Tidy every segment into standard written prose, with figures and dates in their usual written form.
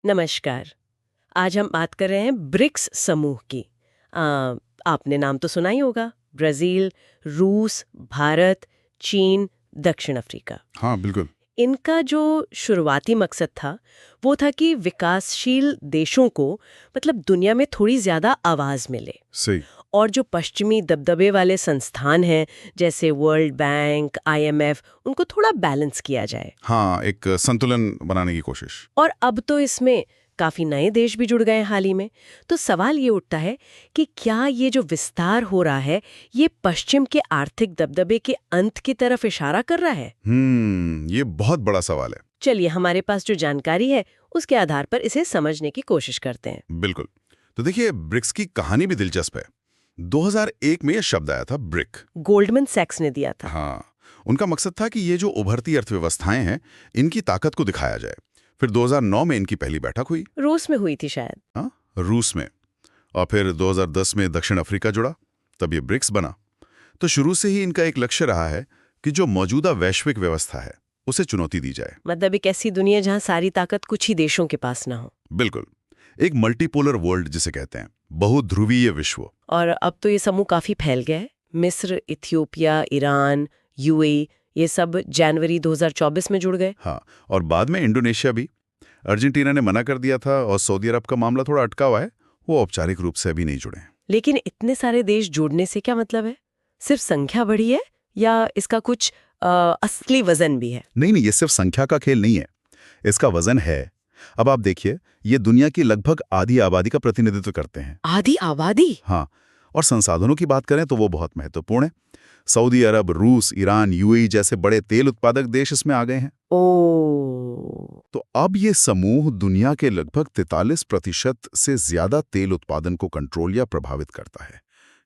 नमस्कार। आज हम बात कर रहे हैं ब्रिक्स समूह की। आ, आपने नाम तो सुना ही होगा। ब्राजील, रूस, भारत, चीन, दक्षिण अफ्रीका। हाँ, बिल्कुल। इनका जो शुरुआती मकसद था वो था कि विकासशील देशों को मतलब दुनिया में थोड़ी ज्यादा आवाज मिले सही। और जो पश्चिमी दबदबे वाले संस्थान हैं जैसे वर्ल्ड बैंक, आईएमएफ, उनको थोड़ा बैलेंस किया जाए। हाँ, एक संतुलन बनाने की कोशिश। और अब तो इसमें काफी नए देश भी जुड़ गए हैं हाल ही में। तो सवाल ये उठता है कि क्या ये जो विस्तार हो रहा है ये पश्चिम के आर्थिक दबदबे के अंत की तरफ इशारा कर रहा है? ये बहुत बड़ा सवाल है। चलिए हमारे पास जो जानकारी है उसके आधार पर इसे समझने की कोशिश करते हैं। बिल्कुल। तो देखिए, ब्रिक्स की कहानी भी दिलचस्प है। 2001 में यह शब्द आया था, ब्रिक। गोल्डमैन सैक्स ने दिया था। हाँ, उनका मकसद था कि ये जो उभरती अर्थव्यवस्थाएं हैं, इनकी ताकत को दिखाया जाए। फिर 2009 में इनकी पहली बैठक हुई। रूस में हुई थी शायद। हाँ, रूस में। और फिर 2010 में दक्षिण अफ्रीका जुड़ा, तब ये ब्रिक्स बना। तो शुरू से ही इनका एक लक्ष्य रहा है कि जो मौजूदा वैश्विक व्यवस्था है उसे चुनौती दी जाए। मतलब एक ऐसी दुनिया जहां सारी ताकत कुछ ही देशों के पास ना हो। बिल्कुल। एक मल्टीपोलर वर्ल्ड जिसे कहते हैं, बहुध्रुवीय विश्व। और अब तो ये समूह काफी फैल गया है। मिस्र, इथियोपिया, ईरान, यूएई, ये सब जनवरी 2024 में जुड़ गए। हाँ, और बाद में इंडोनेशिया भी। अर्जेंटीना ने मना कर दिया था और सऊदी अरब का मामला थोड़ा अटका हुआ है, वो औपचारिक रूप से अभी नहीं जुड़े। लेकिन इतने सारे देश जुड़ने से क्या मतलब है? सिर्फ संख्या बढ़ी है या इसका कुछ असली वजन भी है? नहीं नहीं, ये सिर्फ संख्या का खेल नहीं है, इसका वजन है। अब आप देखिए, ये दुनिया की लगभग आधी आबादी का प्रतिनिधित्व करते हैं। आधी आबादी? हाँ, और संसाधनों की बात करें तो वो बहुत महत्वपूर्ण है। सऊदी अरब, रूस, ईरान, यूएई जैसे बड़े तेल उत्पादक देश इसमें आ गए हैं। ओ, तो अब ये समूह दुनिया के लगभग 43% से ज्यादा तेल उत्पादन को कंट्रोल या प्रभावित करता है।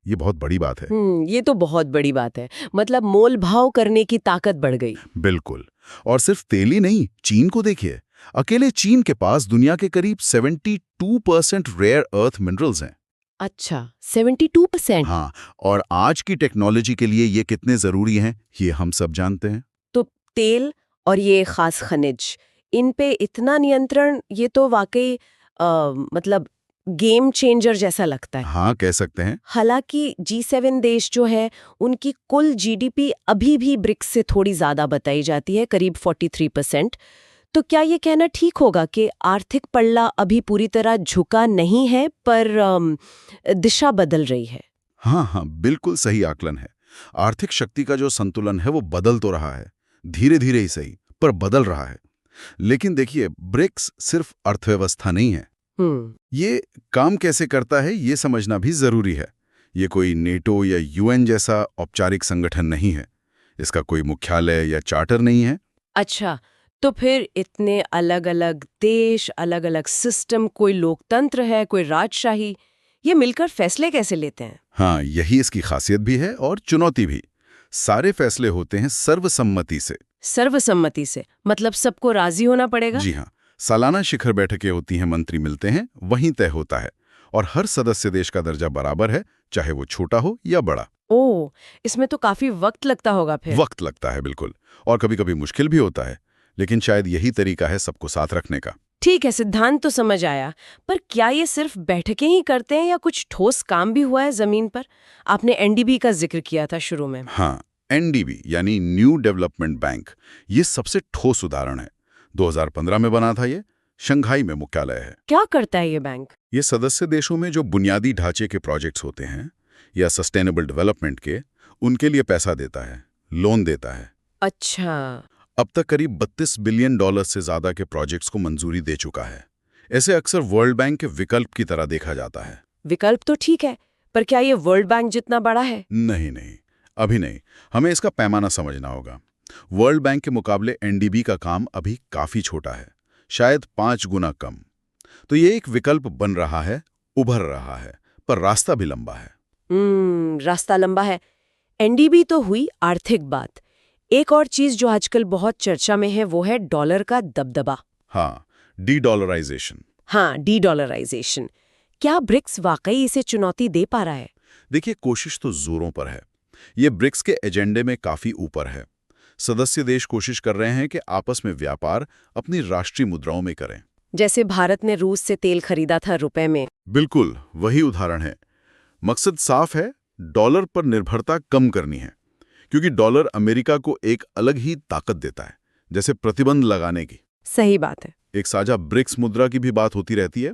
ये बहुत बड़ी बात है। ये तो बहुत बड़ी बात है। मतलब मोल भाव करने की ताकत बढ़ गई। बिल्कुल। और सिर्फ तेल ही नहीं, चीन को देखिए। अकेले चीन के पास दुनिया के करीब 72% रेयर अर्थ मिनरल्स हैं। अच्छा, 72%? हाँ, और आज की टेक्नोलॉजी के लिए ये कितने जरूरी हैं, ये हम सब जानते हैं। तो तेल और ये खास खनिज, इन पे इतना नियंत्रण, ये तो वाकई मतलब गेम चेंजर जैसा लगता है। हाँ, कह सकते हैं। हालांकि G7 देश जो है उनकी कुल जीडीपी अभी भी ब्रिक्स से थोड़ी ज्यादा बताई जाती है, करीब 43%। तो क्या ये कहना ठीक होगा कि आर्थिक पल्ला अभी पूरी तरह झुका नहीं है पर दिशा बदल रही है? हाँ हाँ, बिल्कुल सही आकलन है। आर्थिक शक्ति का जो संतुलन है वो बदल तो रहा है, धीरे धीरे ही सही, पर बदल रहा है। लेकिन देखिए, ब्रिक्स सिर्फ अर्थव्यवस्था नहीं है। ये काम कैसे करता है ये समझना भी जरूरी है। ये कोई नेटो या यूएन जैसा औपचारिक संगठन नहीं है। इसका कोई मुख्यालय या चार्टर नहीं है। अच्छा, तो फिर इतने अलग अलग देश, अलग अलग सिस्टम, कोई लोकतंत्र है, कोई राजशाही, ये मिलकर फैसले कैसे लेते हैं? हाँ, यही इसकी खासियत भी है और चुनौती भी। सारे फैसले होते हैं सर्वसम्मति से। सर्वसम्मति से मतलब सबको राजी होना पड़ेगा? जी हाँ, सालाना शिखर बैठकें होती हैं, मंत्री मिलते हैं, वहीं तय होता है। और हर सदस्य देश का दर्जा बराबर है, चाहे वो छोटा हो या बड़ा। ओह, इसमें तो काफी वक्त लगता होगा फिर। वक्त लगता है, बिल्कुल। और कभी कभी मुश्किल भी होता है, लेकिन शायद यही तरीका है सबको साथ रखने का। ठीक है, सिद्धांत तो समझ आया, पर क्या ये सिर्फ बैठकें ही करते हैं या कुछ ठोस काम भी हुआ है जमीन पर? आपने एनडीबी का जिक्र किया था शुरू में। हाँ, एनडीबी यानी न्यू डेवलपमेंट बैंक, ये सबसे ठोस उदाहरण है। 2015 में बना था ये, शंघाई में मुख्यालय है। क्या करता है ये बैंक? ये सदस्य देशों में जो बुनियादी ढांचे के प्रोजेक्ट्स होते हैं या सस्टेनेबल डेवलपमेंट के, उनके लिए पैसा देता है, लोन देता है। अच्छा। अब तक करीब $32 बिलियन से ज्यादा के प्रोजेक्ट्स को मंजूरी दे चुका है। ऐसे अक्सर वर्ल्ड बैंक के विकल्प की तरह देखा जाता है। विकल्प तो ठीक है, पर क्या ये वर्ल्ड बैंक जितना बड़ा है? नहीं नहीं, अभी नहीं। हमें इसका पैमाना समझना होगा। वर्ल्ड बैंक के मुकाबले एनडीबी का काम अभी काफी छोटा है, शायद 5 गुना कम। तो ये एक विकल्प बन रहा है, उभर रहा है, पर रास्ता भी लंबा है। रास्ता लंबा है। एनडीबी तो हुई आर्थिक बात। एक और चीज जो आजकल बहुत चर्चा में है वो है डॉलर का दबदबा। हाँ, डी-डॉलराइजेशन। हाँ, डी डॉलराइजेशन। क्या ब्रिक्स वाकई इसे चुनौती दे पा रहा है? देखिए, कोशिश तो जोरों पर है। ये ब्रिक्स के एजेंडे में काफी ऊपर है। सदस्य देश कोशिश कर रहे हैं कि आपस में व्यापार अपनी राष्ट्रीय मुद्राओं में करें। जैसे भारत ने रूस से तेल खरीदा था रुपए में। बिल्कुल वही उदाहरण है। मकसद साफ है, डॉलर पर निर्भरता कम करनी है, क्योंकि डॉलर अमेरिका को एक अलग ही ताकत देता है, जैसे प्रतिबंध लगाने की। सही बात है। एक साझा ब्रिक्स मुद्रा की भी बात होती रहती है,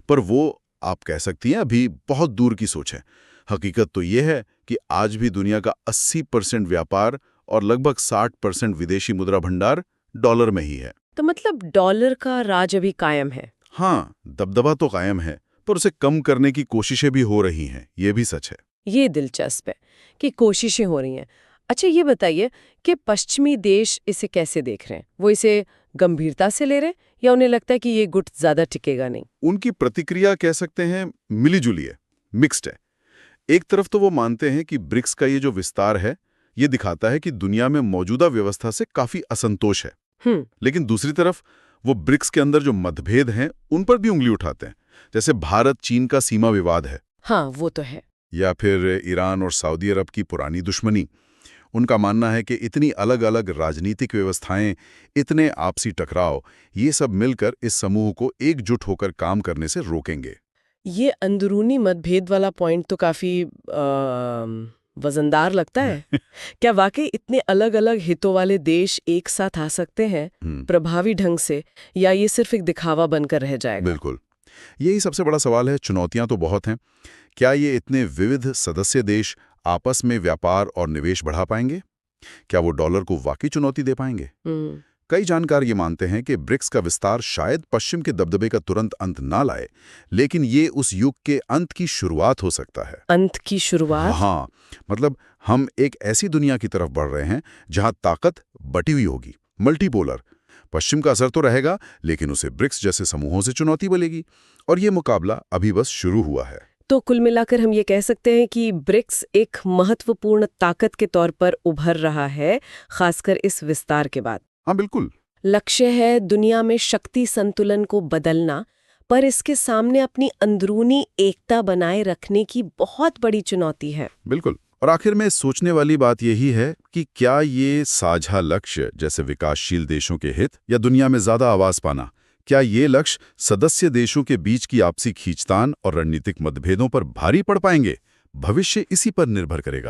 पर वो आप कह सकती हैं अभी बहुत दूर की सोच है। हकीकत तो ये है कि आज भी दुनिया का 80% व्यापार और लगभग 60% विदेशी मुद्रा भंडार डॉलर में ही है। तो मतलब डॉलर का राज अभी कायम है। हाँ, दबदबा तो कायम है, पर उसे कम करने की कोशिशें भी हो रही हैं, ये भी सच है। ये दिलचस्प है कि कोशिशें हो रही हैं। अच्छा, ये बताइए कि पश्चिमी देश इसे कैसे देख रहे हैं? वो इसे गंभीरता से ले रहे हैं या उन्हें लगता है कि ये गुट ज्यादा टिकेगा नहीं? उनकी प्रतिक्रिया कह सकते हैं मिली-जुली है, मिक्स्ड है। एक तरफ तो वो मानते हैं कि ब्रिक्स का ये जो विस्तार है, ये दिखाता है कि दुनिया में मौजूदा व्यवस्था से काफी असंतोष है। लेकिन दूसरी तरफ वो ब्रिक्स के अंदर जो मतभेद हैं, उन पर भी उंगली उठाते हैं। जैसे भारत-चीन का सीमा विवाद है। हाँ, वो तो है। या फिर ईरान और सऊदी अरब की पुरानी दुश्मनी। उनका मानना है कि इतनी अलग-अलग राजनीतिक व्यवस्थाएं, इतने आपसी टकराव, ये सब मिलकर इस समूह को एकजुट होकर काम करने से रोकेंगे। ये अंदरूनी मतभेद वाला पॉइंट तो काफी वजनदार लगता है। क्या वाकई इतने अलग-अलग हितों वाले देश एक साथ आ सकते हैं प्रभावी ढंग से, या ये सिर्फ एक दिखावा बनकर रह जाएगा? बिल्कुल, यही सबसे बड़ा सवाल है। चुनौतियां तो बहुत हैं। क्या ये इतने विविध सदस्य देश आपस में व्यापार और निवेश बढ़ा पाएंगे? क्या वो डॉलर को वाकई चुनौती दे पाएंगे? कई जानकार ये मानते हैं कि ब्रिक्स का विस्तार शायद पश्चिम के दबदबे का तुरंत अंत ना लाए, लेकिन ये उस युग के अंत की शुरुआत हो सकता है। अंत की शुरुआत? हाँ, मतलब हम एक ऐसी दुनिया की तरफ बढ़ रहे हैं जहां ताकत बटी हुई होगी, मल्टीपोलर। पश्चिम का असर तो रहेगा, लेकिन उसे ब्रिक्स जैसे समूहों से चुनौती मिलेगी, और ये मुकाबला अभी बस शुरू हुआ है। तो कुल मिलाकर हम ये कह सकते हैं कि ब्रिक्स एक महत्वपूर्ण ताकत के तौर पर उभर रहा है, खासकर इस विस्तार के बाद। हाँ, बिल्कुल। लक्ष्य है दुनिया में शक्ति संतुलन को बदलना, पर इसके सामने अपनी अंदरूनी एकता बनाए रखने की बहुत बड़ी चुनौती है। बिल्कुल। और आखिर में सोचने वाली बात यही है कि क्या ये साझा लक्ष्य, जैसे विकासशील देशों के हित या दुनिया में ज्यादा आवाज पाना, क्या ये लक्ष्य सदस्य देशों के बीच की आपसी खींचतान और रणनीतिक मतभेदों पर भारी पड़ पाएंगे? भविष्य इसी पर निर्भर करेगा।